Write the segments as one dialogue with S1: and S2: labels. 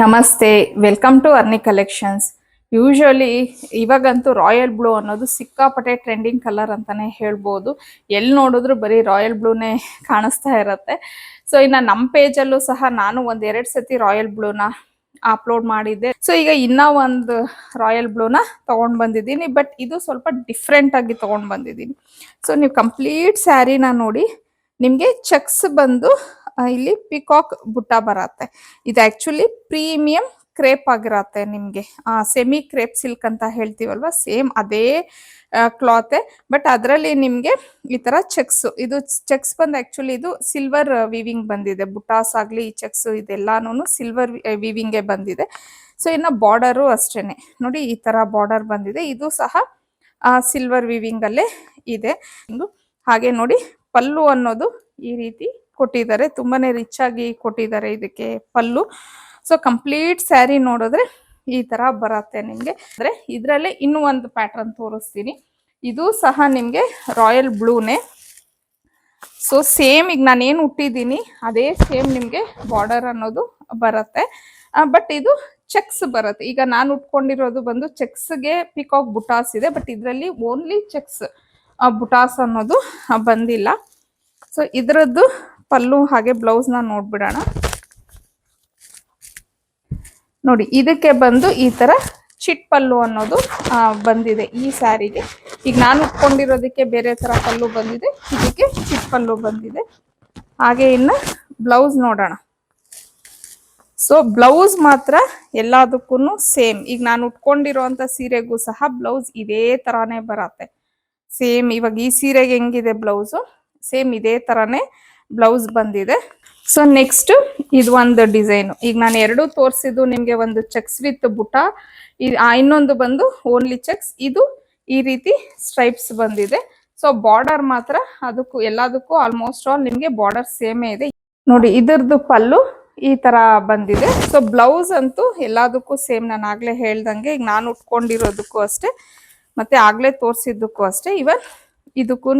S1: ನಮಸ್ತೆ, welcome to ಅರ್ನಿ collections. Usually ಇವಾಗಂತೂ royal blue ಅನ್ನೋದು ಸಿಕ್ಕಾಪಟ್ಟೆ ಟ್ರೆಂಡಿಂಗ್ ಕಲರ್ ಅಂತಾನೆ ಹೇಳ್ಬೋದು. ಎಲ್ಲಿ ನೋಡಿದ್ರು ಬರೀ ರಾಯಲ್ ಬ್ಲೂನೇ ಕಾಣಿಸ್ತಾ ಇರತ್ತೆ. ಸೊ ಇನ್ನು ನಮ್ಮ ಪೇಜಲ್ಲೂ ಸಹ ನಾನು ಒಂದೆರಡು ಸತಿ ರಾಯಲ್ ಬ್ಲೂನ ಅಪ್ಲೋಡ್ ಮಾಡಿದ್ದೆ. ಸೊ ಈಗ ಇನ್ನೂ ಒಂದು ರಾಯಲ್ ಬ್ಲೂನ ತೊಗೊಂಡು ಬಂದಿದ್ದೀನಿ, ಬಟ್ ಇದು ಸ್ವಲ್ಪ ಡಿಫ್ರೆಂಟ್ ಆಗಿ ತೊಗೊಂಡು ಬಂದಿದ್ದೀನಿ. ಸೊ ನೀವು ಕಂಪ್ಲೀಟ್ ಸ್ಯಾರಿನ ನೋಡಿ, ನಿಮಗೆ ಚೆಕ್ಸ್ ಬಂದು ಇಲ್ಲಿ ಪಿಕಾಕ್ ಬುಟ್ಟ ಬರತ್ತೆ. ಇದು ಆಕ್ಚುಲಿ ಪ್ರೀಮಿಯಂ ಕ್ರೇಪ್ ಆಗಿರತ್ತೆ. ನಿಮಗೆ ಸೆಮಿ ಕ್ರೇಪ್ ಸಿಲ್ಕ್ ಅಂತ ಹೇಳ್ತೀವಲ್ವಾ, ಸೇಮ್ ಅದೇ ಕ್ಲಾತೆ, ಬಟ್ ಅದರಲ್ಲಿ ನಿಮಗೆ ಈ ತರ ಚೆಕ್ಸ್, ಇದು ಚೆಕ್ಸ್ ಬಂದು ಆಕ್ಚುಲಿ ಇದು ಸಿಲ್ವರ್ ವಿವಿಂಗ್ ಬಂದಿದೆ. ಬುಟಾಸ್ ಆಗ್ಲಿ ಈ ಚೆಕ್ಸ್ ಇದೆಲ್ಲಾನು ಸಿಲ್ವರ್ ವಿವಿಂಗ್ಗೆ ಬಂದಿದೆ. ಸೊ ಇನ್ನು ಬಾರ್ಡರು ಅಷ್ಟೇನೆ ನೋಡಿ, ಈ ತರ ಬಾರ್ಡರ್ ಬಂದಿದೆ. ಇದು ಸಹ ಸಿಲ್ವರ್ ವಿವಿಂಗ್ ಅಲ್ಲೇ ಇದೆ. ಹಾಗೆ ನೋಡಿ, ಪಲ್ಲು ಅನ್ನೋದು ಈ ರೀತಿ ಕೊಟ್ಟಿದ್ದಾರೆ, ತುಂಬಾನೇ ರಿಚ್ ಆಗಿ ಕೊಟ್ಟಿದ್ದಾರೆ ಇದಕ್ಕೆ ಪಲ್ಲು. ಸೊ ಕಂಪ್ಲೀಟ್ ಸ್ಯಾರಿ ನೋಡಿದ್ರೆ ಈ ತರ ಬರತ್ತೆ ನಿಮ್ಗೆ. ಅಂದ್ರೆ ಇದ್ರಲ್ಲೇ ಇನ್ನೂ ಒಂದು ಪ್ಯಾಟರ್ನ್ ತೋರಿಸ್ತೀನಿ. ಇದು ಸಹ ನಿಮ್ಗೆ ರಾಯಲ್ ಬ್ಲೂನೇ. ಸೊ ಸೇಮ್ ಈಗ ನಾನೇನು ಹುಟ್ಟಿದ್ದೀನಿ ಅದೇ ಸೇಮ್ ನಿಮ್ಗೆ ಬಾರ್ಡರ್ ಅನ್ನೋದು ಬರತ್ತೆ, ಬಟ್ ಇದು ಚೆಕ್ಸ್ ಬರುತ್ತೆ. ಈಗ ನಾನು ಉಟ್ಕೊಂಡಿರೋದು ಬಂದು ಚೆಕ್ಸ್ಗೆ ಪಿಕಾಕ್ ಬುಟಾಸ್ ಇದೆ, ಬಟ್ ಇದರಲ್ಲಿ ಓನ್ಲಿ ಚೆಕ್ಸ್ ಬುಟಾಸ್ ಅನ್ನೋದು ಬಂದಿಲ್ಲ. ಸೊ ಇದರದ್ದು ಪಲ್ಲು ಹಾಗೆ ಬ್ಲೌಸ್ನ ನೋಡ್ಬಿಡೋಣ. ನೋಡಿ, ಇದಕ್ಕೆ ಬಂದು ಈ ತರ ಚಿಟ್ ಪಲ್ಲು ಅನ್ನೋದು ಬಂದಿದೆ ಈ ಸ್ಯಾರಿಗೆ. ಈಗ ನಾನು ಉಟ್ಕೊಂಡಿರೋದಕ್ಕೆ ಬೇರೆ ತರ ಪಲ್ಲು ಬಂದಿದೆ, ಇದಕ್ಕೆ ಚಿಟ್ ಪಲ್ಲು ಬಂದಿದೆ. ಹಾಗೆ ಇನ್ನು ಬ್ಲೌಸ್ ನೋಡೋಣ. ಸೊ ಬ್ಲೌಸ್ ಮಾತ್ರ ಎಲ್ಲದಕ್ಕೂ ಸೇಮ್. ಈಗ ನಾನು ಉಟ್ಕೊಂಡಿರೋಂಥ ಸೀರೆಗೂ ಸಹ ಬ್ಲೌಸ್ ಇದೇ ತರಾನೇ ಬರತ್ತೆ. ಸೇಮ್ ಇವಾಗ ಈ ಸೀರೆಗೆ ಹೆಂಗಿದೆ ಬ್ಲೌಸು, ಸೇಮ್ ಇದೇ ತರಾನೇ ಬ್ಲೌಸ್ ಬಂದಿದೆ. ಸೊ ನೆಕ್ಸ್ಟ್ ಇದು ಒಂದು ಡಿಸೈನು. ಈಗ ನಾನು ಎರಡು ತೋರಿಸಿದ್ದು ನಿಮಗೆ ಒಂದು ಚೆಕ್ಸ್ ವಿತ್ ಬುಟ್ಟ, ಇನ್ನೊಂದು ಬಂದು ಓನ್ಲಿ ಚೆಕ್ಸ್. ಇದು ಈ ರೀತಿ ಸ್ಟ್ರೈಪ್ಸ್ ಬಂದಿದೆ. ಸೊ ಬಾರ್ಡರ್ ಮಾತ್ರ ಅದಕ್ಕೂ ಎಲ್ಲದಕ್ಕೂ ಆಲ್ಮೋಸ್ಟ್ ಆಲ್ ನಿಮಗೆ ಬಾರ್ಡರ್ ಸೇಮೇ ಇದೆ. ನೋಡಿ, ಇದರದ್ದು ಪಲ್ಲು ಈ ತರ ಬಂದಿದೆ. ಸೊ ಬ್ಲೌಸ್ ಅಂತೂ ಎಲ್ಲದಕ್ಕೂ ಸೇಮ್. ನಾನು ಆಗ್ಲೇ ಹೇಳ್ದಂಗೆ ಈಗ ನಾನು ಉಟ್ಕೊಂಡಿರೋದಕ್ಕೂ ಅಷ್ಟೇ, ಮತ್ತೆ ಆಗ್ಲೇ ತೋರಿಸಿದ್ದಕ್ಕೂ ಅಷ್ಟೇ, ಇವನ್ ಇದಕ್ಕೂ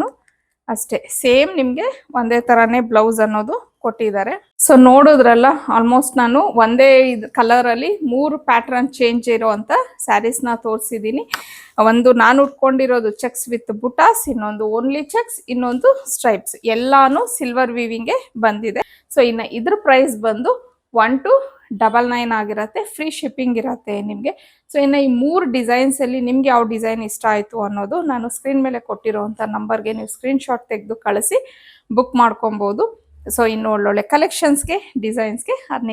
S1: ಅಷ್ಟೇ ಸೇಮ್ ನಿಮ್ಗೆ ಒಂದೇ ತರಾನೇ ಬ್ಲೌಸ್ ಅನ್ನೋದು ಕೊಟ್ಟಿದ್ದಾರೆ. ಸೊ ನೋಡಿದ್ರಲ್ಲ, ಆಲ್ಮೋಸ್ಟ್ ನಾನು ಒಂದೇ ಕಲರ್ ಅಲ್ಲಿ 3 ಪ್ಯಾಟರ್ನ್ ಚೇಂಜ್ ಇರುವಂತ ಸ್ಯಾರೀಸ್ ನ ತೋರಿಸಿದ್ದೀನಿ. ಒಂದು ನಾನು ಉಟ್ಕೊಂಡಿರೋದು ಚೆಕ್ಸ್ ವಿತ್ ಬುಟಾಸ್, ಇನ್ನೊಂದು ಓನ್ಲಿ ಚೆಕ್ಸ್, ಇನ್ನೊಂದು ಸ್ಟ್ರೈಪ್ಸ್, ಎಲ್ಲಾನು ಸಿಲ್ವರ್ ವೀವಿಂಗ್ಗೆ ಬಂದಿದೆ. ಸೊ ಇನ್ನು ಇದ್ರ ಪ್ರೈಸ್ ಬಂದು 1299 ಆಗಿರತ್ತೆ. ಫ್ರೀ ಶಿಪ್ಪಿಂಗ್ ಇರತ್ತೆ ನಿಮಗೆ. ಸೊ ಇನ್ನು ಈ 3 ಡಿಸೈನ್ಸ್ ಅಲ್ಲಿ ನಿಮ್ಗೆ ಯಾವ ಡಿಸೈನ್ ಇಷ್ಟ ಆಯ್ತು ಅನ್ನೋದು ನಾನು ಸ್ಕ್ರೀನ್ ಮೇಲೆ ಕೊಟ್ಟಿರುವಂತ ನಂಬರ್ಗೆ ನೀವು ಸ್ಕ್ರೀನ್ ಶಾಟ್ ತೆಗೆದು ಕಳಿಸಿ ಬುಕ್ ಮಾಡ್ಕೊಬಹುದು. ಸೊ ಇನ್ನು ಒಳ್ಳೊಳ್ಳೆ ಕಲೆಕ್ಷನ್ಸ್ಗೆ, ಡಿಸೈನ್ಸ್ಗೆ